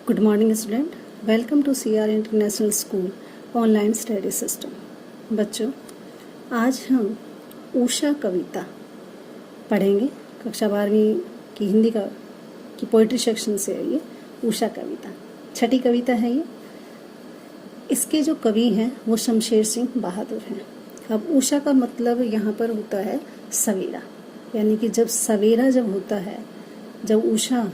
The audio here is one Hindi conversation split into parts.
Good morning student, welcome to CR international school online study system. बच्चों, आज हम उषा कविता पढ़ेंगे। कक्षा 12वीं की हिंदी की पोइट्री सेक्शन से है ये उषा कविता। छठी कविता है ये। इसके जो कवि हैं वो शमशेर सिंह बहादुर हैं। अब उषा का मतलब यहाँ पर होता है सवेरा, यानी कि जब सवेरा जब होता है, जब उषा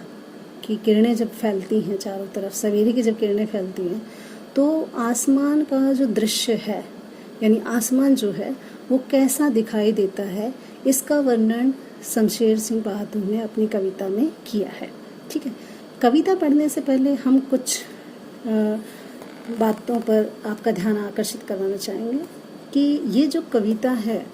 की किरणें जब फैलती हैं चारों तरफ, सवेरे की जब किरणें फैलती हैं तो आसमान का जो दृश्य है, यानी आसमान जो है वो कैसा दिखाई देता है, इसका वर्णन शमशेर सिंह बहादुर ने अपनी कविता में किया है। ठीक है, कविता पढ़ने से पहले हम कुछ बातों पर आपका ध्यान आकर्षित करवाना चाहेंगे कि ये जो कविता है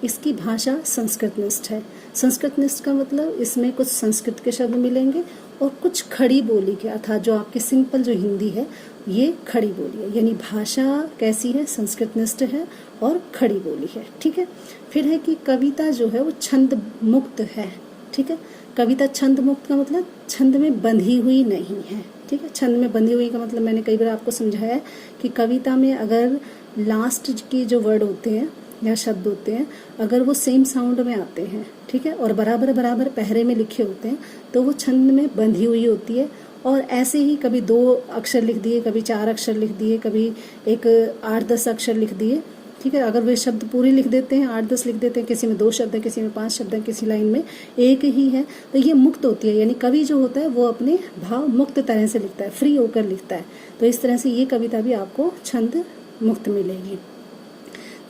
इसकी भाषा संस्कृतनिष्ठ है। संस्कृतनिष्ठ का मतलब इसमें कुछ संस्कृत के शब्द मिलेंगे और कुछ खड़ी बोली के, अर्थात जो आपकी सिंपल जो हिंदी है ये खड़ी बोली है, यानी भाषा कैसी है, संस्कृतनिष्ठ है और खड़ी बोली है। ठीक है, फिर है कि कविता जो है वो छंद मुक्त है। ठीक है, कविता छंद मुक्त का मतलब छंद में बंधी हुई नहीं है। ठीक है, छंद में बंधी हुई का मतलब मैंने कई बार आपको समझाया है कि कविता में अगर लास्ट के जो वर्ड होते हैं या शब्द होते हैं, अगर वो सेम साउंड में आते हैं, ठीक है, और बराबर बराबर पहरे में लिखे होते हैं तो वो छंद में बंधी हुई होती है। और ऐसे ही कभी 2 अक्षर लिख दिए, कभी 4 अक्षर लिख दिए, कभी एक 8-10 अक्षर लिख दिए। ठीक है, अगर वे शब्द पूरे लिख देते हैं, 8-10 लिख देते हैं, किसी में 2 शब्द है, किसी में 5 शब्द है, किसी लाइन में एक ही है, तो ये मुक्त होती है। यानी कवि जो होता है वो अपने भाव मुक्त तरह से लिखता है, फ्री होकर लिखता है। तो इस तरह से ये कविता भी आपको छंद मुक्त मिलेगी।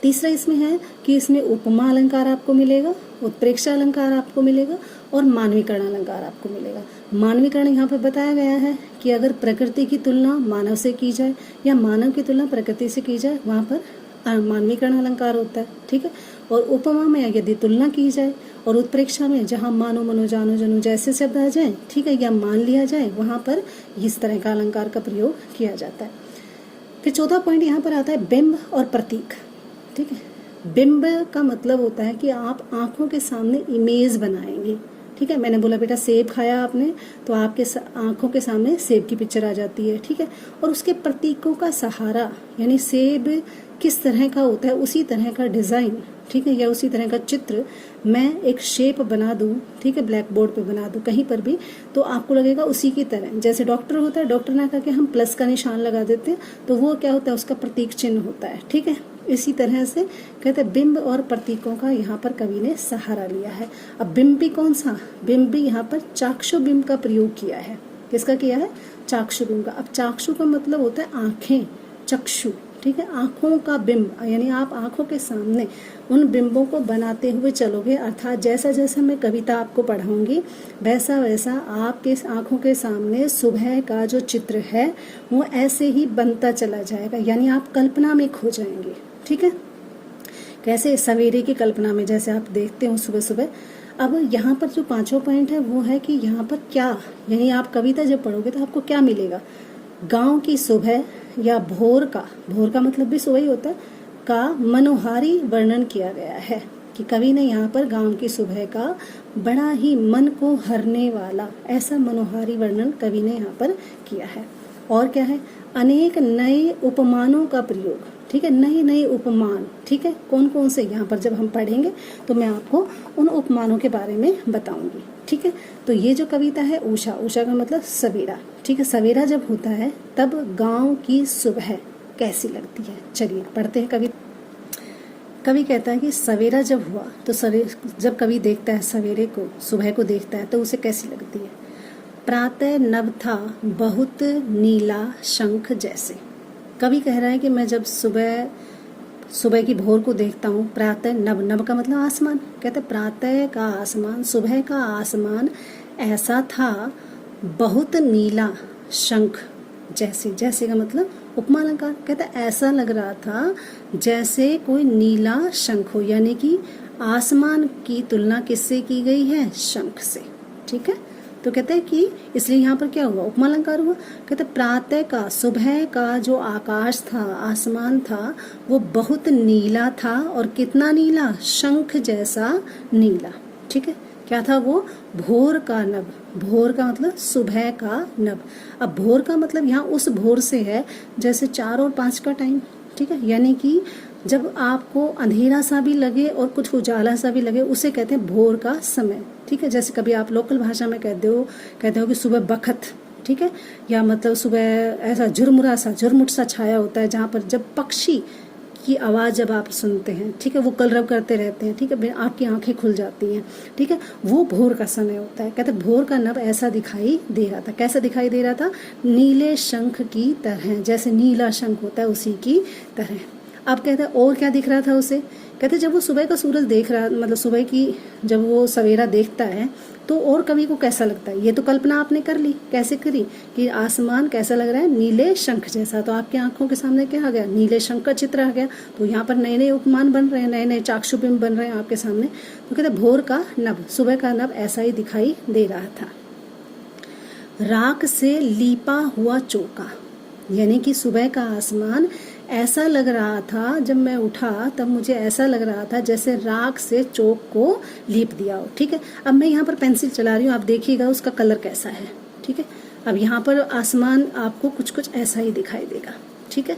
तीसरा इसमें है कि इसमें उपमा अलंकार आपको मिलेगा, उत्प्रेक्षा अलंकार आपको मिलेगा और मानवीकरण अलंकार आपको मिलेगा। मानवीकरण यहाँ पर बताया गया है कि अगर प्रकृति की तुलना मानव से की जाए या मानव की तुलना प्रकृति से की जाए, वहाँ पर मानवीकरण अलंकार होता है। ठीक है, और उपमा में यदि तुलना की जाए और उत्प्रेक्षा में जहाँ मानो मनो जानो जनो जैसे शब्द आ जाए, ठीक है, या मान लिया जाए, वहाँ पर इस तरह का अलंकार का प्रयोग किया जाता है। फिर चौथा पॉइंट यहाँ पर आता है बिंब और प्रतीक। ठीक है, बिंब का मतलब होता है कि आप आंखों के सामने इमेज बनाएंगे। ठीक है, मैंने बोला बेटा सेब खाया आपने तो आपके आंखों के सामने सेब की पिक्चर आ जाती है। ठीक है, और उसके प्रतीकों का सहारा, यानी सेब किस तरह का होता है उसी तरह का डिज़ाइन, ठीक है, या उसी तरह का चित्र मैं एक शेप बना दूं, ठीक है, ब्लैक बोर्ड पे बना दूं कहीं पर भी, तो आपको लगेगा उसी की तरह। जैसे डॉक्टर होता है, डॉक्टर ना करके हम प्लस का निशान लगा देते हैं तो वो क्या होता है, उसका प्रतीक चिन्ह होता है। ठीक है, इसी तरह से कहते हैं बिंब और प्रतीकों का यहाँ पर कवि ने सहारा लिया है। अब बिंब भी कौन सा, बिंब भी यहाँ पर चाक्षु बिंब का प्रयोग किया है। किसका किया है, चाक्षु बिंब का। अब चाक्षु का मतलब होता है आंखें, चक्षु। ठीक है, आंखों का बिंब, यानी आप आंखों के सामने उन बिंबों को बनाते हुए चलोगे, अर्थात जैसा जैसा मैं कविता आपको पढ़ाऊंगी वैसा वैसा आपके आंखों के सामने सुबह का जो चित्र है वो ऐसे ही बनता चला जाएगा, यानी आप कल्पना में खो जाएंगे। ठीक है, कैसे, सवेरे की कल्पना में, जैसे आप देखते हो सुबह सुबह। अब यहाँ पर जो 5वां पॉइंट है वो है कि यहाँ पर क्या, यानी आप कविता जब पढ़ोगे तो आपको क्या मिलेगा, गांव की सुबह या भोर का मतलब भी सुबह ही होता है, का मनोहारी वर्णन किया गया है। कि कवि ने यहाँ पर गांव की सुबह का बड़ा ही मन को हरने वाला ऐसा मनोहारी वर्णन कवि ने यहाँ पर किया है। और क्या है, अनेक नए उपमानों का प्रयोग। ठीक है, नए नए उपमान। ठीक है, कौन कौन से, यहाँ पर जब हम पढ़ेंगे तो मैं आपको उन उपमानों के बारे में बताऊंगी। ठीक है, तो ये जो कविता है उषा, उषा का मतलब सवेरा। ठीक है, सवेरा जब होता है तब गांव की सुबह कैसी लगती है। चलिए पढ़ते हैं कवि। कवि कहता है कि सवेरा जब हुआ तो जब कवि देखता है सवेरे को, सुबह को देखता है तो उसे कैसी लगती है। प्रातः नभ था बहुत नीला शंख जैसे। कवि कह रहा है कि मैं जब सुबह की भोर को देखता हूँ, प्रातः नभ का मतलब आसमान, कहते प्रातः का आसमान, सुबह का आसमान ऐसा था बहुत नीला शंख जैसे। जैसे का मतलब उपमा अलंकार, कहता ऐसा लग रहा था जैसे कोई नीला शंख हो, यानी कि आसमान की तुलना किससे की गई है, शंख से। ठीक है, तो कहते हैं कि इसलिए यहाँ पर क्या हुआ, उपमा अलंकार हुआ। कहते प्रातः का, सुबह का जो आकाश था, आसमान था, वो बहुत नीला था। और कितना नीला, शंख जैसा नीला। ठीक है, क्या था वो? भोर का नभ। भोर का मतलब सुबह का नभ। अब भोर का मतलब यहाँ उस भोर से है जैसे 4 और 5 का टाइम, ठीक है, यानी कि जब आपको अंधेरा सा भी लगे और कुछ उजाला सा भी लगे, उसे कहते हैं भोर का समय, ठीक है। जैसे कभी आप लोकल भाषा में कहते हो कि सुबह बखत, ठीक है, या मतलब सुबह ऐसा झुरमुट सा छाया होता है, जहाँ पर जब पक्षी की आवाज़ जब आप सुनते हैं, ठीक है, वो कलरव करते रहते हैं, ठीक है, आपकी आंखें खुल जाती हैं, ठीक है, वो भोर का समय होता है। कहते हैं भोर का नभ ऐसा दिखाई दे रहा था। कैसा दिखाई दे रहा था? नीले शंख की तरह, जैसे नीला शंख होता है उसी की तरह। अब कहते हैं और क्या दिख रहा था उसे? कहते जब वो सुबह का सूरज देख रहा, मतलब सुबह की जब वो सवेरा देखता है तो और कवि को कैसा लगता है? ये तो कल्पना आपने कर ली। कैसे करी? कि आसमान कैसा लग रहा है? नीले शंख जैसा। तो आपकी आंखों के सामने क्या आ गया? नीले शंख का चित्र आ गया। तो यहाँ पर नए नए उपमान बन रहे हैं, नए नए चाक्षुबिंब बन रहे हैं आपके सामने। तो कहते भोर का नभ, सुबह का नभ ऐसा ही दिखाई दे रहा था। राख से लीपा हुआ चौका, यानी कि सुबह का आसमान ऐसा लग रहा था, जब मैं उठा तब मुझे ऐसा लग रहा था जैसे राख से चौक को लीप दिया हो, ठीक है। अब मैं यहाँ पर पेंसिल चला रही हूँ, आप देखिएगा उसका कलर कैसा है, ठीक है। अब यहाँ पर आसमान आपको कुछ कुछ ऐसा ही दिखाई देगा, ठीक है।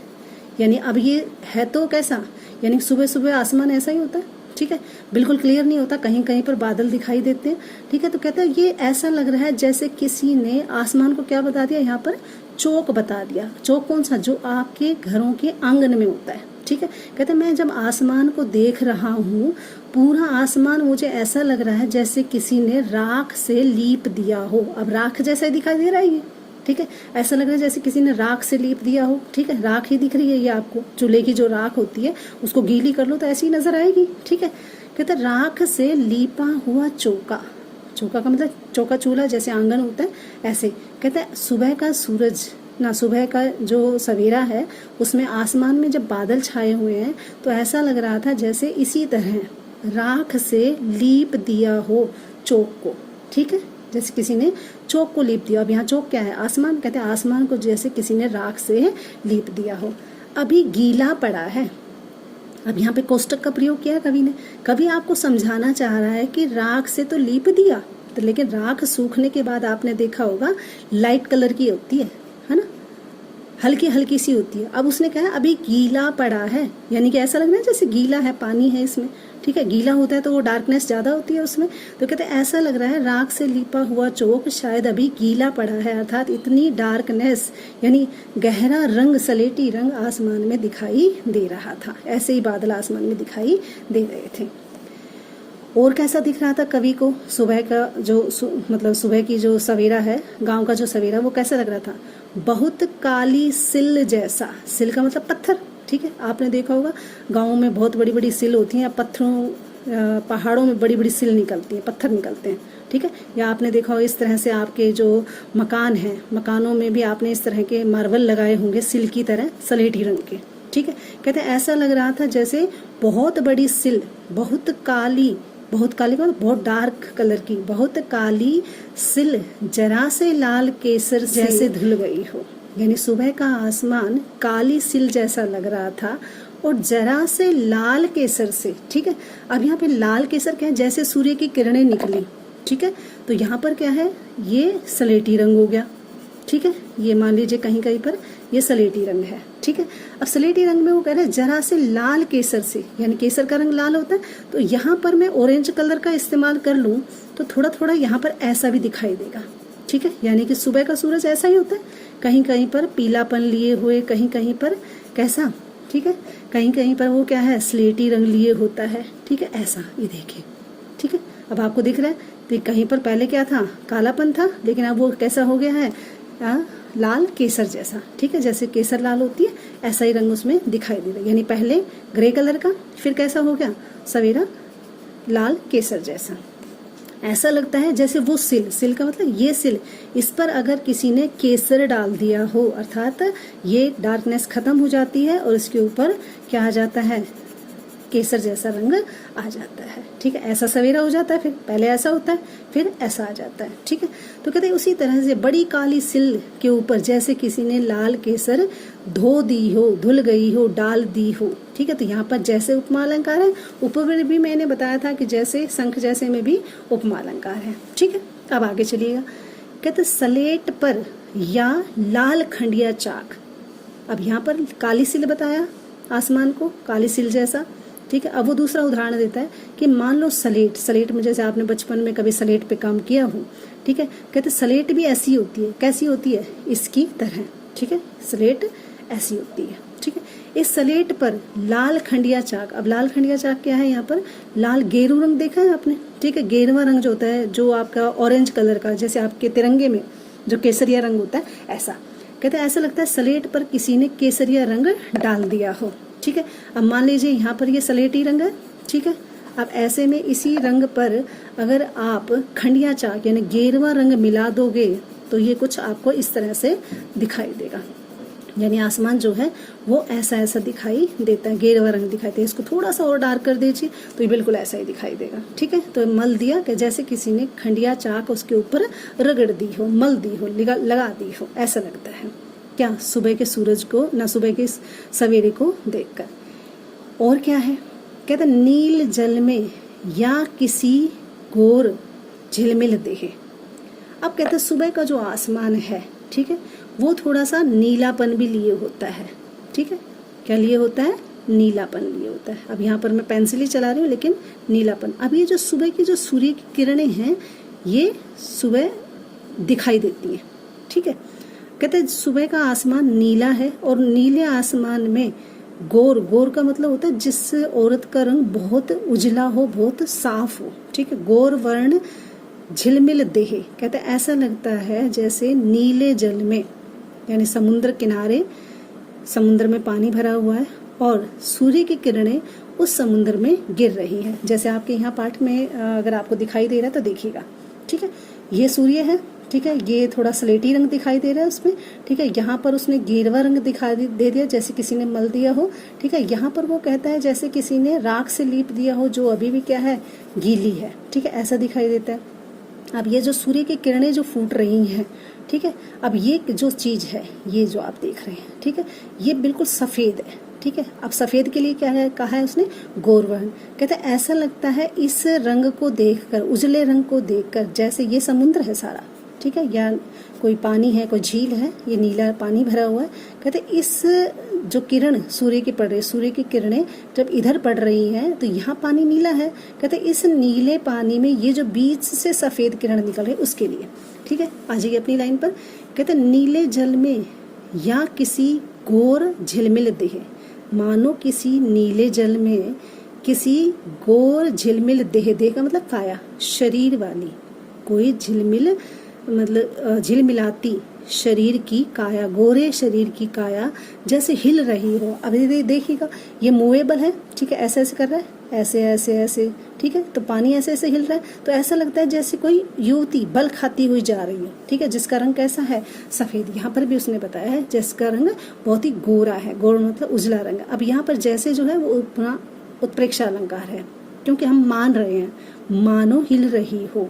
यानी अब ये है तो कैसा, यानी सुबह सुबह आसमान ऐसा ही होता है, ठीक है, बिल्कुल क्लियर नहीं होता, कहीं कहीं पर बादल दिखाई देते हैं, ठीक है। तो कहते हैं ये ऐसा लग रहा है जैसे किसी ने आसमान को क्या बता दिया, यहाँ पर चौक बता दिया। चौक कौन सा? जो आपके घरों के आंगन में होता है, ठीक है। कहते हैं मैं जब आसमान को देख रहा हूँ, पूरा आसमान मुझे ऐसा लग रहा है जैसे किसी ने राख से लीप दिया हो। अब राख जैसा ही दिखाई दे रहा है ये, ठीक है, ऐसा लग रहा है जैसे किसी ने राख से लीप दिया हो, ठीक है। राख ही दिख रही है ये आपको, चूल्हे की जो राख होती है उसको गीली कर लो तो ऐसी नजर आएगी, ठीक है। कहते राख से लीपा हुआ चौका, चौका का मतलब चौका चूल्हा जैसे आंगन होता है ऐसे। कहते हैं सुबह का सूरज ना, सुबह का जो सवेरा है उसमें आसमान में जब बादल छाए हुए हैं तो ऐसा लग रहा था जैसे इसी तरह राख से लीप दिया हो चौक को, ठीक है, जैसे किसी ने चौक को लीप दिया। अब यहाँ चौक क्या है? आसमान। कहते हैं आसमान को जैसे किसी ने राख से लीप दिया हो। अभी गीला पड़ा है। अब यहाँ पे कोष्टक का प्रयोग किया कवि ने। कवि आपको समझाना चाह रहा है कि राख से तो लीप दिया, तो लेकिन राख सूखने के बाद आपने देखा होगा लाइट कलर की होती है ना, हल्की हल्की सी होती है। अब उसने कहा अभी गीला पड़ा है, यानी कि ऐसा लग रहा है जैसे गीला है, पानी है इसमें, ठीक है। गीला होता है तो वो डार्कनेस ज़्यादा होती है उसमें। तो कहते हैं ऐसा लग रहा है राख से लिपा हुआ चौक शायद अभी गीला पड़ा है, अर्थात इतनी डार्कनेस यानी गहरा रंग, सलेटी रंग आसमान में दिखाई दे रहा था। ऐसे ही बादल आसमान में दिखाई दे रहे थे। और कैसा दिख रहा था कवि को? सुबह का जो मतलब सुबह की जो सवेरा है, गांव का जो सवेरा, वो कैसा लग रहा था? बहुत काली सिल जैसा। सिल का मतलब पत्थर, ठीक है। आपने देखा होगा गाँव में बहुत बड़ी बड़ी सिल होती हैं, पत्थरों पहाड़ों में बड़ी बड़ी सिल निकलती हैं, पत्थर निकलते हैं, ठीक है। या आपने देखा होगा इस तरह से आपके जो मकान हैं, मकानों में भी आपने इस तरह के मार्बल लगाए होंगे सिल की तरह, सलेटी रंग के, ठीक है। कहते हैं ऐसा लग रहा था जैसे बहुत बड़ी सिल, बहुत काली का बहुत डार्क कलर की, बहुत काली सिल जरा से लाल केसर जैसे धुल गई हो। यानी सुबह का आसमान काली सिल जैसा लग रहा था और जरा से लाल केसर से, ठीक है। अब यहाँ पे लाल केसर क्या है? जैसे सूर्य की किरणें निकली, ठीक है। तो यहाँ पर क्या है? ये सलेटी रंग हो गया, ठीक है। ये मान लीजिए कहीं कहीं पर ये सलेटी रंग है, ठीक है। अब सलेटी रंग में वो कह रहे हैं जरा से लाल केसर से, यानी केसर का रंग लाल होता है, तो यहाँ पर मैं ऑरेंज कलर का इस्तेमाल कर लूँ तो थोड़ा थोड़ा यहाँ पर ऐसा भी दिखाई देगा, ठीक है। यानी कि सुबह का सूरज ऐसा ही होता है, कहीं कहीं पर पीलापन लिए हुए, कहीं कहीं पर कैसा, ठीक है, कहीं कहीं पर वो क्या है? स्लेटी रंग लिए होता है, ठीक है। ऐसा ये देखिए, ठीक है। अब आपको दिख रहा है तो कहीं पर पहले क्या था? कालापन था, लेकिन अब वो कैसा हो गया है? लाल केसर जैसा, ठीक है। जैसे केसर लाल होती है ऐसा ही रंग उसमें दिखाई दे रहा है। यानी पहले ग्रे कलर का, फिर कैसा हो गया? सवेरा लाल केसर जैसा। ऐसा लगता है जैसे वो सिल का मतलब ये सिल, इस पर अगर किसी ने केसर डाल दिया हो, अर्थात ये डार्कनेस खत्म हो जाती है और इसके ऊपर क्या आ जाता है? केसर जैसा रंग आ जाता है। ठीक है, ऐसा सवेरा हो जाता है, फिर पहले ऐसा होता है, फिर ऐसा आ जाता है। ठीक है, तो कहते हैं उसी तरह से बड़ी काली सिल के ऊपर जैसे किसी ने लाल केसर धो दी हो, धुल गई हो, डाल दी हो। ठीक है, तो यहाँ पर जैसे उपमा अलंकार है, ऊपर भी मैंने बताया था कि जैसे, शंख जैसे में भी उपमा अलंकार है। ठीक है, अब आगे चलिएगा। कहते सलेट पर या लाल खंडिया चाक। अब यहाँ पर काली सिल बताया आसमान को, काली सिल जैसा। ठीक है, अब वो दूसरा उदाहरण देता है कि मान लो सलेट, सलेट में जैसे आपने बचपन में कभी सलेट पे काम किया हो। ठीक है, कहते सलेट भी ऐसी होती है, कैसी होती है, इसकी तरह। ठीक है, सलेट ऐसी होती है। ठीक है, इस सलेट पर लाल खंडिया चाक। अब लाल खंडिया चाक क्या है, यहाँ पर लाल गेरू रंग देखा है आपने। ठीक है, गेरुआ रंग जो होता है, जो आपका ऑरेंज कलर का, जैसे आपके तिरंगे में जो केसरिया रंग होता है, ऐसा। कहते हैं ऐसा लगता है सलेट पर किसी ने केसरिया रंग डाल दिया हो। ठीक है, अब मान लीजिए यहाँ पर ये सलेटी रंग है। ठीक है, अब ऐसे में इसी रंग पर अगर आप खंडिया चाक यानी गेरुआ रंग मिला दोगे तो ये कुछ आपको इस तरह से दिखाई देगा। यानी आसमान जो है वो ऐसा ऐसा दिखाई देता है, गेरुआ रंग दिखाई देता है। इसको थोड़ा सा और डार्क कर दीजिए तो ये बिल्कुल ऐसा ही दिखाई देगा। ठीक है, तो मल दिया कि जैसे किसी ने खंडिया चाक उसके ऊपर रगड़ दी हो, मल दी हो, लगा दी हो, ऐसा लगता है। क्या, सुबह के सूरज को, ना सुबह के सवेरे को देखकर। और क्या है, कहते नील जल में या किसी घोर झिलमिल देहे। अब कहते सुबह का जो आसमान है, ठीक है, वो थोड़ा सा नीलापन भी लिए होता है। ठीक है, क्या लिए होता है, नीलापन लिए होता है। अब यहाँ पर मैं पेंसिल ही चला रही हूँ, लेकिन नीलापन। अब ये जो सुबह की जो सूर्य की किरणें हैं, ये सुबह दिखाई देती हैं। ठीक है, कहते हैं सुबह का आसमान नीला है और नीले आसमान में गोर, गोर का मतलब होता है जिस औरत का रंग बहुत उजला हो, बहुत साफ हो। ठीक है, गोर वर्ण झिलमिल देहे। कहते हैं ऐसा लगता है जैसे नीले जल में, यानी समुद्र किनारे, समुद्र में पानी भरा हुआ है और सूर्य की किरणें उस समुद्र में गिर रही हैं। जैसे आपके यहाँ पाठ में अगर आपको दिखाई दे रहा है तो देखिएगा। ठीक है, ये सूर्य है। ठीक है, ये थोड़ा स्लेटी रंग दिखाई दे रहा है उसमें। ठीक है, यहाँ पर उसने गेरुआ रंग दिखाई दे दिया, जैसे किसी ने मल दिया हो। ठीक है, यहाँ पर वो कहता है जैसे किसी ने राख से लीप दिया हो, जो अभी भी क्या है, गीली है। ठीक है, ऐसा दिखाई देता है। अब ये जो सूर्य की किरणें जो फूट रही हैं, ठीक है, अब ये जो चीज़ है, ये जो आप देख रहे हैं, ठीक है, ये बिल्कुल सफ़ेद है। ठीक है, अब सफ़ेद के लिए क्या है, कहा है उसने, गौरवर्ण। कहते हैं ऐसा लगता है इस रंग को देखकर, उजले रंग को देखकर, जैसे ये समुद्र है सारा। ठीक है, या कोई पानी है, कोई झील है, ये नीला पानी भरा हुआ है। कहते इस जो किरण सूर्य की पड़ रही है, सूर्य की किरणें जब इधर पड़ रही हैं तो यहाँ पानी नीला है। कहते इस नीले पानी में ये जो बीच से सफ़ेद किरण निकल रही है उसके लिए। ठीक है, आ जाइए अपनी लाइन पर। कहते नीले जल में या किसी गोर झिलमिल देह। मानो किसी नीले जल में किसी गोर झिलमिल देह, देह का मतलब काया, शरीर वाली कोई झिलमिल मतलब झिलमिलाती शरीर की काया, गोरे शरीर की काया जैसे हिल रही हो। अभी देखिएगा, ये मूवेबल है। ठीक है, ऐसे ऐसे कर रहा है, ऐसे ऐसे ऐसे। ठीक है, तो पानी ऐसे ऐसे हिल रहा है, तो ऐसा लगता है जैसे कोई युवती बल खाती हुई जा रही है। ठीक है, जिसका रंग कैसा है, सफ़ेद। यहाँ पर भी उसने बताया है जिसका रंग बहुत ही गोरा है, गोरा मतलब उजला रंग। अब यहाँ पर जैसे जो है वो अपना उत्प्रेक्षा अलंकार है, क्योंकि हम मान रहे हैं, मानो हिल रही हो,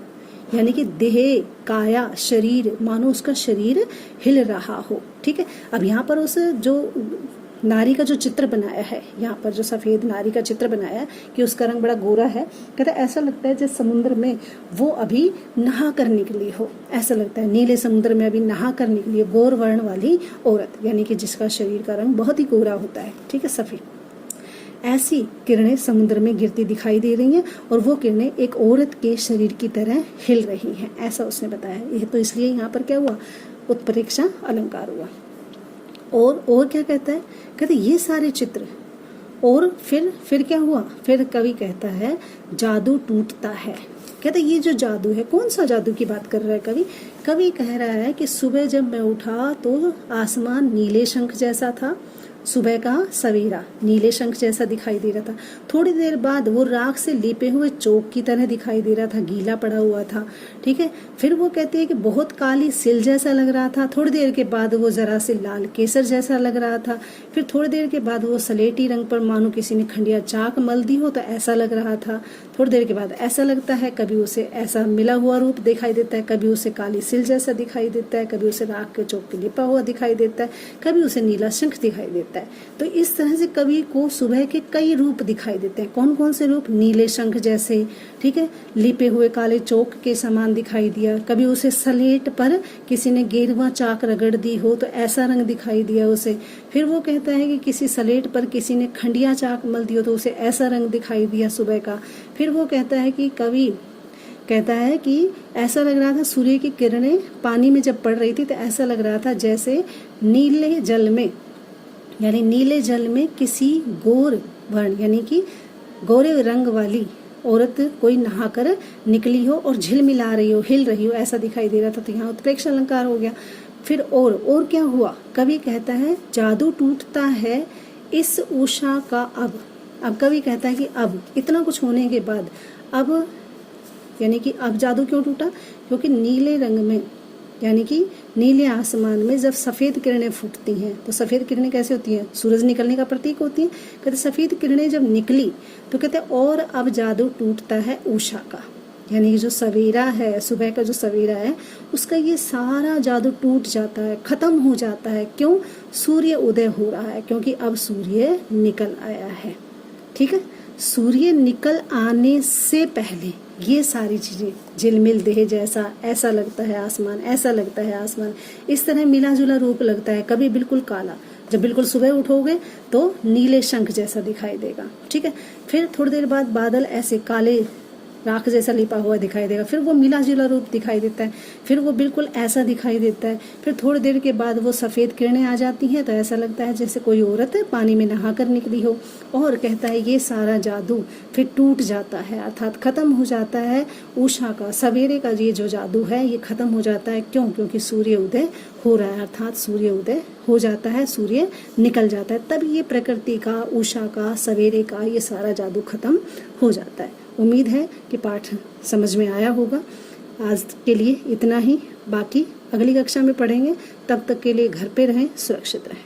यानी कि देह, काया, शरीर, मानो उसका शरीर हिल रहा हो। ठीक है, अब यहाँ पर उस जो नारी का जो चित्र बनाया है, यहाँ पर जो सफ़ेद नारी का चित्र बनाया है कि उसका रंग बड़ा गोरा है। कहता है ऐसा लगता है जैसे समुद्र में वो अभी नहा कर निकली हो, ऐसा लगता है नीले समुद्र में अभी नहा कर निकली है गोर वर्ण वाली औरत, यानी कि जिसका शरीर का रंग बहुत ही गोरा होता है। ठीक है, सफ़ेद। ऐसी किरणें समुद्र में गिरती दिखाई दे रही हैं और वो किरणें एक औरत के शरीर की तरह हिल रही हैं, ऐसा उसने बताया। यह तो इसलिए यहाँ पर क्या हुआ, उत्प्रेक्षा अलंकार हुआ। और क्या कहता है, कहते ये सारे चित्र, और फिर क्या हुआ, फिर कवि कहता है जादू टूटता है। कहते ये जो जादू है, कौन सा जादू की बात कर रहा है कवि? कवि कह रहा है कि सुबह जब मैं उठा तो आसमान नीले शंख जैसा था सुबह का सवेरा नीले शंख जैसा दिखाई दे रहा था। थोड़ी देर बाद वो राख से लेपे हुए चौक की तरह दिखाई दे रहा था, गीला पड़ा हुआ था। ठीक है, फिर वो कहती है कि बहुत काली सिल जैसा लग रहा था। थोड़ी देर के बाद वो जरा से लाल केसर जैसा लग रहा था। फिर थोड़ी देर के बाद वो सलेटी रंग पर मानो किसी ने खंडिया चाक मल दी हो तो ऐसा लग रहा था। थोड़ी देर के बाद ऐसा लगता है, कभी उसे ऐसा मिला हुआ रूप दिखाई देता है, कभी उसे काली सिल जैसा दिखाई देता है, कभी उसे राख के चौक के लिपा हुआ दिखाई देता है, कभी उसे नीला शंख दिखाई देता है। तो इस तरह से कवि को सुबह के कई रूप दिखाई देते हैं। कौन कौन से रूप? नीले शंख जैसे, ठीक है, लिपे हुए काले चौक के समान दिखाई दिया। कभी उसे सलेट पर किसी ने गेरुआ चाक रगड़ दी हो तो ऐसा रंग दिखाई दिया उसे। फिर वो कहता है कि किसी सलेट पर किसी ने खंडिया चाक मल दी हो तो उसे ऐसा रंग दिखाई दिया सुबह का। फिर वो कहता है कि कवि कहता है कि ऐसा लग रहा था सूर्य की किरणें पानी में जब पड़ रही थी तो ऐसा लग रहा था जैसे नीले जल में, यानी नीले जल में किसी गोर वर्ण यानी कि गोरे रंग वाली औरत कोई नहाकर निकली हो और झिलमिला रही हो, हिल रही हो, ऐसा दिखाई दे रहा था। तो यहाँ उत्प्रेक्ष अलंकार हो गया। फिर और क्या हुआ? कवि कहता है जादू टूटता है इस उषा का अब कवि कहता है कि अब इतना कुछ होने के बाद अब, यानी कि अब जादू क्यों टूटा? क्योंकि नीले रंग में यानी कि नीले आसमान में जब सफ़ेद किरणें फूटती हैं तो सफ़ेद किरणें कैसे होती हैं? सूरज निकलने का प्रतीक होती हैं। कहते सफ़ेद किरणें जब निकली तो कहते और अब जादू टूटता है उषा का, यानी कि जो सवेरा है, सुबह का जो सवेरा है उसका ये सारा जादू टूट जाता है, खत्म हो जाता है। क्यों? सूर्य उदय हो रहा है, क्योंकि अब सूर्य निकल आया है। ठीक है, सूर्य निकल आने से पहले ये सारी चीजें झिलमिल देह जैसा, ऐसा लगता है आसमान, ऐसा लगता है आसमान, इस तरह मिला जुला रूप लगता है। कभी बिल्कुल काला, जब बिल्कुल सुबह उठोगे तो नीले शंख जैसा दिखाई देगा। ठीक है, फिर थोड़ी देर बाद बादल ऐसे काले राख जैसा लिपा हुआ दिखाई देगा। फिर वो मिला जुला रूप दिखाई देता है, फिर वो बिल्कुल ऐसा दिखाई देता है। फिर थोड़ी देर के बाद वो सफ़ेद किरणें आ जाती हैं तो ऐसा लगता है जैसे कोई औरत पानी में नहाकर निकली हो। और कहता है ये सारा जादू फिर टूट जाता है, अर्थात खत्म हो जाता है। उषा का, सवेरे का ये जो जादू है ये खत्म हो जाता है। क्यों? क्योंकि सूर्य उदय हो रहा है, अर्थात सूर्य उदय हो जाता है, सूर्य निकल जाता है। तब ये प्रकृति का, उषा का, सवेरे का ये सारा जादू खत्म हो जाता है। उम्मीद है कि पाठ समझ में आया होगा। आज के लिए इतना ही, बाकी अगली कक्षा में पढ़ेंगे। तब तक के लिए घर पे रहें, सुरक्षित रहें।